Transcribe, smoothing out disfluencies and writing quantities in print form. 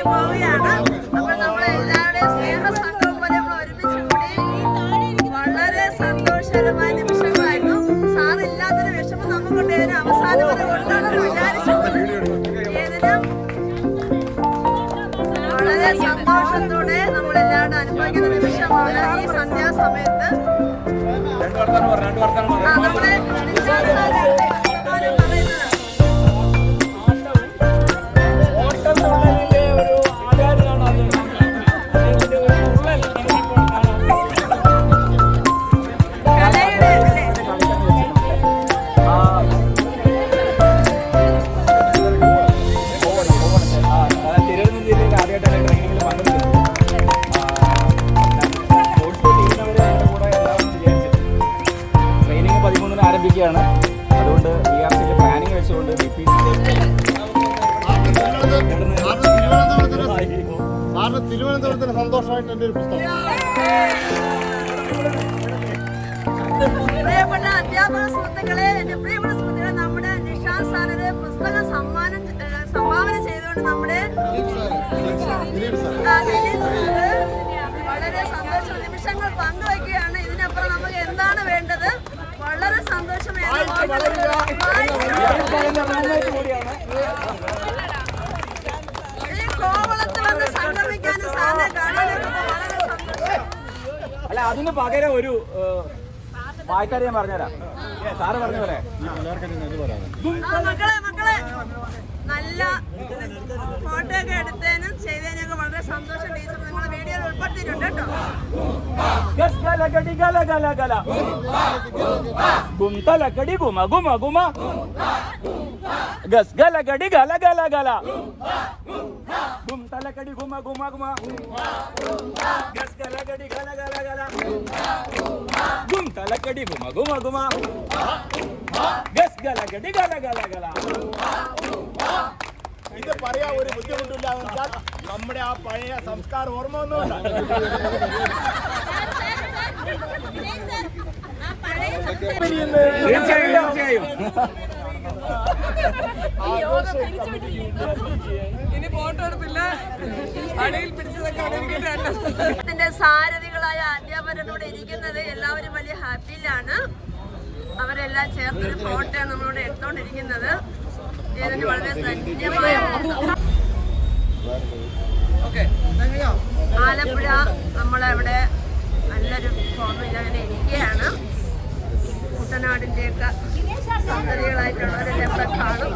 പോവുകയാണ്. അപ്പോൾ നമ്മളെല്ലാവരുടെയും സ്നേഹസംഘം പോലെ നമ്മൾ ഒരുമിച്ച് കൂടി വളരെ സന്തോഷകരമായ നിമിഷങ്ങളായിരുന്നു. സാറില്ലാത്തൊരു വിഷമം നമുക്കുണ്ട്. ഇതിന് അവസാനം വരെ കൊണ്ടാണെന്ന് വിചാരിച്ചു. ഏതിനും വളരെ സന്തോഷത്തോടെ നമ്മളെല്ലാവരും അനുഭവിക്കുന്ന നിമിഷമാണ് ഈ സന്ധ്യാസമയത്ത്. നമ്മുടെ ആരംഭിക്കുകയാണ്. അതുകൊണ്ട് BRCയുടെ പ്ലാനിങ് വെച്ചുകൊണ്ട് തിരുവനന്തപുരത്തിന് സന്തോഷമായിട്ട് എൻ്റെ ഒരു പുസ്തകം. പ്രിയപ്പെട്ട അധ്യാപക സുഹൃത്തുക്കളെ, എൻ്റെ പ്രിയപ്പെട്ട സുഹൃത്തുക്കളെ, നമ്മുടെ നിഷാന്ത് സാറിന് പുസ്തകം സംഭാവന ചെയ്തുകൊണ്ട് നമ്മുടെ വളരെ സന്തോഷ നിമിഷങ്ങൾ പങ്കുവയ്ക്കുകയാണ്. ഇതിനപ്പുറം നമുക്ക് എന്താണ് വേണ്ടത്? വളരെ സന്തോഷമേ. ഈ കോവളത്ത് വന്ന് സംഗമിക്കാനും സാറിനെ കാണാനൊക്കെ വളരെ സന്തോഷം. അല്ല, അതിന് പകരം ഒരു വായിക്കാരെ ഞാൻ പറഞ്ഞുതരാം. സാറ് പറഞ്ഞ പോലെ മക്കളെ നല്ല ഫോട്ടോ ഒക്കെ എടുത്തതിനും ചെയ്തതിനൊക്കെ വളരെ സന്തോഷം. ടീച്ചർ നിങ്ങളെ വീഡിയോയിൽ ഉൾപ്പെടുത്തിയിട്ടുണ്ട് കേട്ടോ. ഗസ്ഗലഗടി ഗലഗലഗല ഗുംതലഗടി ഗുമ ഗുമ ഗുമ ഗസ്ഗലഗടി ഗലഗലഗല ഗുംതലഗടി ഗുമ ഗുമ ഗുമ ഗസ്ഗലഗടി ഗലഗലഗല ഗുംതലഗടി ഗുമ ഗുമ ഗുമ ഗസ്ഗലഗടി ഗലഗലഗല. ഇത് പറയാൻ ഒരു ബുദ്ധിമുട്ടില്ല. നമ്മുടെ ആ പഴയ സംസ്കാരം ഓർമ്മ വന്നുകൊണ്ട് തീർച്ചയായും സാരഥികളായ അധ്യാപകരോട് ഇരിക്കുന്നത് എല്ലാവരും വലിയ ഹാപ്പിയിലാണ്. അവരെല്ലാം ചേർത്തൊരു ഫോട്ടോ നമ്മളോട് എടുത്തോണ്ടിരിക്കുന്നത്. ഇതിന് വളരെ ധന്യമായ ആലപ്പുഴ നമ്മളവിടെ നല്ലൊരു ഫോമിൽ അങ്ങനെ ഇരിക്കുകയാണ്. കുട്ടനാടിൻ്റെയൊക്കെ സന്തതികളായിട്ടുള്ളവരെല്ലാം കാണും.